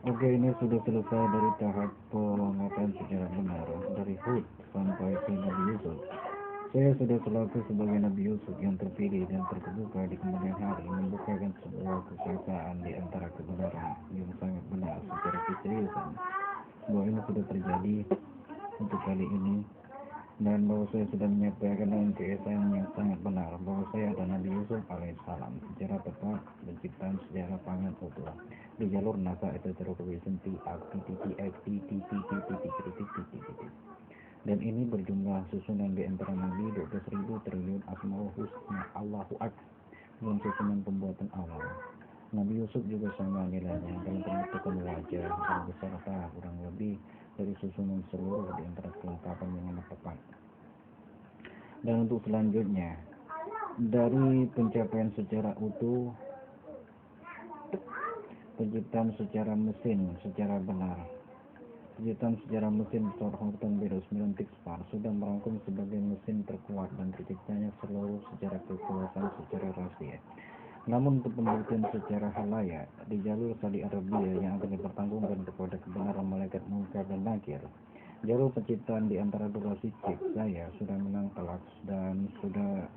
Oke, ini sudah selesai dari tahap pengamatan secara benar dari Hud sampai ke Nabi Yusuf. Saya sudah selaku sebagai Nabi Yusuf yang terpilih dan terkemuka di kemudian hari membukakan sebuah kesamaan di antara kebenaran yang sangat benar secara keseriusan bahwa ini sudah terjadi untuk kali ini, dan bahwa saya sudah menyampaikan dengan keesaan yang sangat benar bahwa saya adalah Nabi Yusuf alaihissalam secara tepat penciptaan sejarah pangan utuh di jalur NASA itu terkoneksi dan ini berjumlah susunan di antara Nabi 12.000 triliun asmaul husna Allahu akbar dan susunan pembuatan awal. Nabi Yusuf juga sama nilainya dalam pembentukan wajah dan beserta kurang lebih dari susunan seluruh di antara kelengkapan yang tepat. Dan untuk selanjutnya, dari pencapaian secara utuh, penciptaan secara mesin secara benar, penciptaan secara mesin Thornton Bedus 9 Pixar sudah merangkum sebagai mesin terkuat dan terciptanya seluruh secara kekuasaan secara rahasia. Namun untuk pembuktian secara halayak di jalur Saudi Arabia yang akan dipertanggungjawabkan kepada kebenaran malaikat Munkar dan Nakir, jalur penciptaan di antara durasi chip saya sudah menang telak dan sudah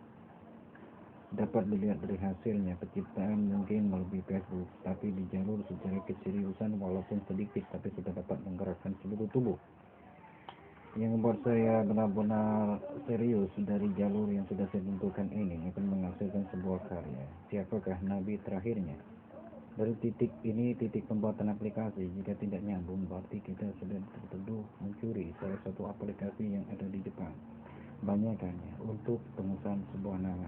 dapat dilihat dari hasilnya. Penciptaan mungkin melebihi Facebook, tapi di jalur secara keseriusan walaupun sedikit tapi sudah dapat menggerakkan seluruh tubuh. Yang membuat saya benar-benar serius dari jalur yang sudah saya tentukan ini akan menghasilkan sebuah karya. Siapakah nabi terakhirnya? Dari titik ini, titik pembuatan aplikasi, jika tidak nyambung berarti kita sudah tertuduh mencuri salah satu aplikasi yang ada di Jepang. Banyakannya untuk pengusahaan sebuah nama.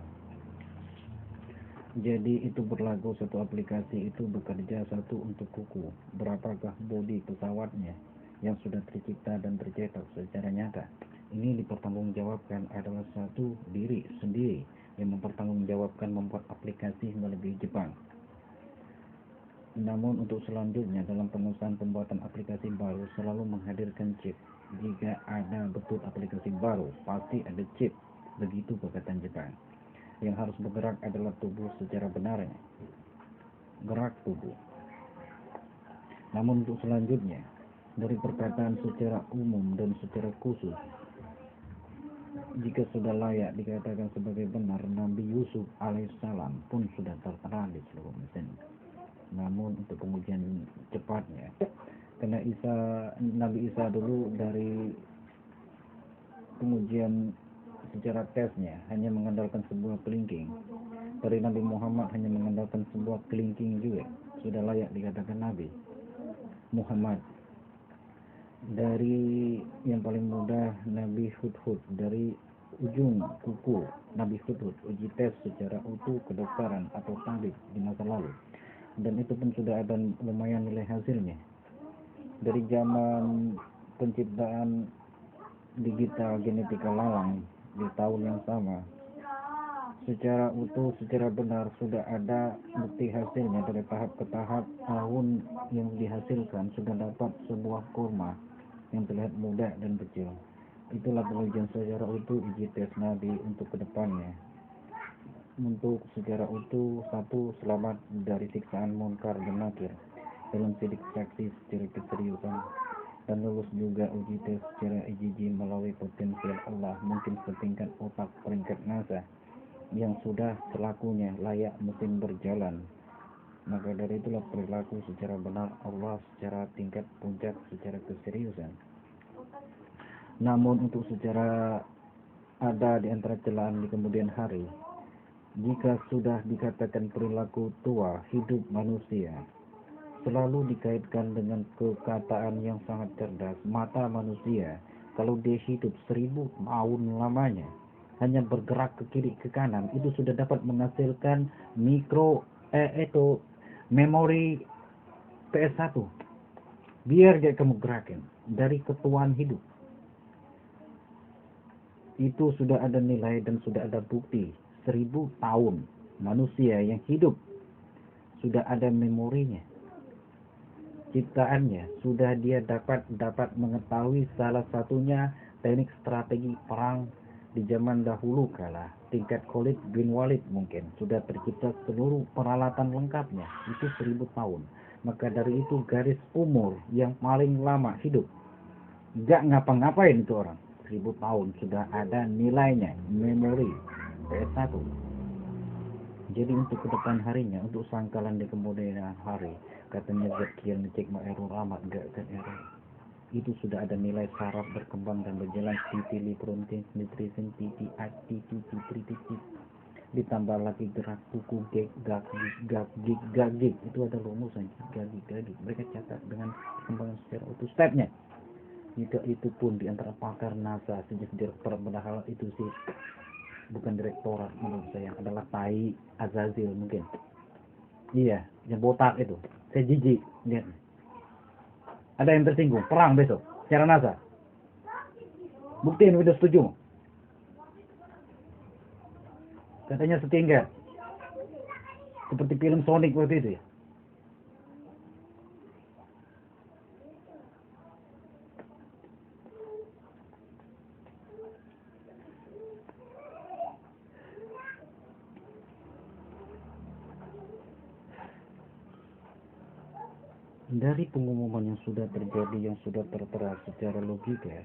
Jadi itu berlaku satu aplikasi itu bekerja satu untuk kuku. Berapakah bodi pesawatnya yang sudah tercipta dan tercetak secara nyata? Ini dipertanggungjawabkan adalah satu diri sendiri yang mempertanggungjawabkan membuat aplikasi melebihi Jepang. Namun untuk selanjutnya dalam pengusahaan pembuatan aplikasi baru selalu menghadirkan chip. Jika ada betul aplikasi baru, pasti ada chip. Begitu perkataan Jepang. Yang harus bergerak adalah tubuh secara benarnya. Gerak tubuh. Namun untuk selanjutnya, dari perkataan secara umum dan secara khusus, jika sudah layak dikatakan sebagai benar, Nabi Yusuf alaihissalam pun sudah tertera di seluruh mesin. Namun untuk pengujian cepatnya, karena Nabi Isa dulu dari pengujian secara tesnya hanya mengandalkan sebuah kelingking, dari Nabi Muhammad hanya mengandalkan sebuah kelingking juga sudah layak dikatakan Nabi Muhammad. Dari yang paling mudah Nabi Hudhud, dari ujung kuku Nabi Hudhud uji tes secara utuh kedokteran atau tabib di masa lalu, dan itu pun sudah ada lumayan nilai hasilnya. Dari zaman penciptaan digital genetika lalang di tahun yang sama, secara utuh, secara benar sudah ada bukti hasilnya. Dari tahap ke tahap tahun yang dihasilkan sudah dapat sebuah kurma yang terlihat mudah dan kecil. Itulah pengujian secara utuh uji tes Nabi untuk kedepannya. Untuk secara utuh, satu, selamat dari siksaan munkar dan nakir dalam sidik saksi secara keseriusan, dan lulus juga uji tes secara IgG melalui potensial Allah mungkin setingkat otak peringkat NASA yang sudah selakunya layak mesin berjalan. Maka dari itulah perilaku secara benar Allah secara tingkat puncak secara keseriusan. Namun untuk secara ada di antara celaan di kemudian hari, jika sudah dikatakan perilaku tua hidup manusia selalu dikaitkan dengan kekataan yang sangat cerdas. Mata manusia kalau dia hidup 1000 tahun lamanya hanya bergerak ke kiri ke kanan, itu sudah dapat menghasilkan itu memori PS1. Biar dia kamu gerakin dari ketuaan hidup. Itu sudah ada nilai dan sudah ada bukti. 1000 tahun manusia yang hidup sudah ada memorinya, ciptaannya, sudah dia dapat mengetahui salah satunya teknik strategi perang di zaman dahulu kala. Tingkat Khalid bin Walid mungkin sudah tercipta seluruh peralatan lengkapnya. Itu 1000 tahun. Maka dari itu garis umur yang paling lama hidup, gak ngapa-ngapain itu orang, 1000 tahun sudah ada nilainya, memori PS1. Jadi untuk ke depan harinya, untuk sangkalan di kemudian hari, katanya zat yang dicek error amat, gak kan error. Itu sudah ada nilai saraf berkembang dan berjalan titili protein nutrisen titi ditambah lagi gerak kuku gag itu ada rumusan gag mereka catat dengan perkembangan secara utuh stepnya. Jika itu pun di antara pakar NASA sejak direktur, padahal itu sih bukan direktorat menurut saya, adalah tai Azazil mungkin. Iya, yang botak itu. Saya jijik lihat. Ada yang tersinggung, perang besok secara NASA. Buktiin udah setuju. Katanya setingkat. Seperti film Sonic waktu itu ya. Dari pengumuman yang sudah terjadi, yang sudah tertera secara logika,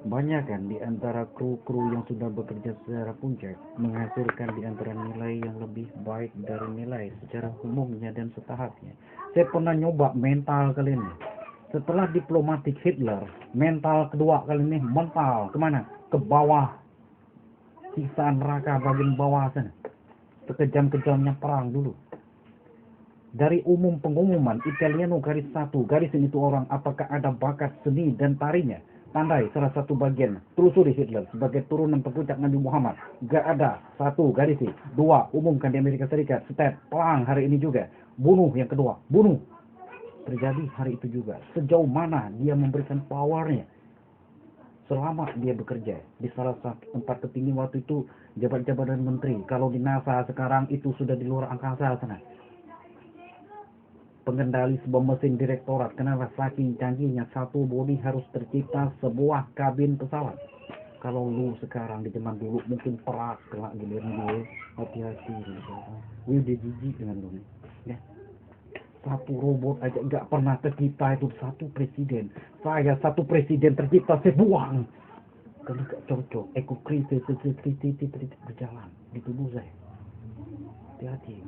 banyak kan di antara kru-kru yang sudah bekerja secara puncak menghasilkan di antara nilai yang lebih baik dari nilai secara umumnya dan setahapnya. Saya pernah nyoba mental kali ini. Setelah diplomatik Hitler, mental kedua kali ini mental kemana? Ke bawah, siksa neraka bagian bawah sana. Sekejam-kejamnya perang dulu. Dari umum pengumuman Italiano garis 1, garis ini tuh orang apakah ada bakat seni dan tarinya. Tandai salah satu bagian, telusuri Hitler sebagai turunan terpuncak Nabi Muhammad. Gak ada, 1 garis 2, umumkan di Amerika Serikat, step, perang hari ini juga. Bunuh yang kedua, bunuh. Terjadi hari itu juga. Sejauh mana dia memberikan powernya selama dia bekerja di salah satu tempat tertinggi waktu itu, jabat-jabatan menteri. Kalau di NASA sekarang itu sudah di luar angkasa sana. Pengendali sebuah mesin direktorat, kenapa saking canggihnya satu bodi harus tercipta sebuah kabin pesawat. Kalau lu sekarang di zaman dulu mungkin perak kelak giliran gue, hati-hati gue udah jijik dengan lu ya. Satu robot aja nggak pernah tercipta, itu satu presiden. Saya satu presiden tercipta, saya buang. Kalau gak cocok, ekokrisis berjalan di tubuh saya. Hati-hati.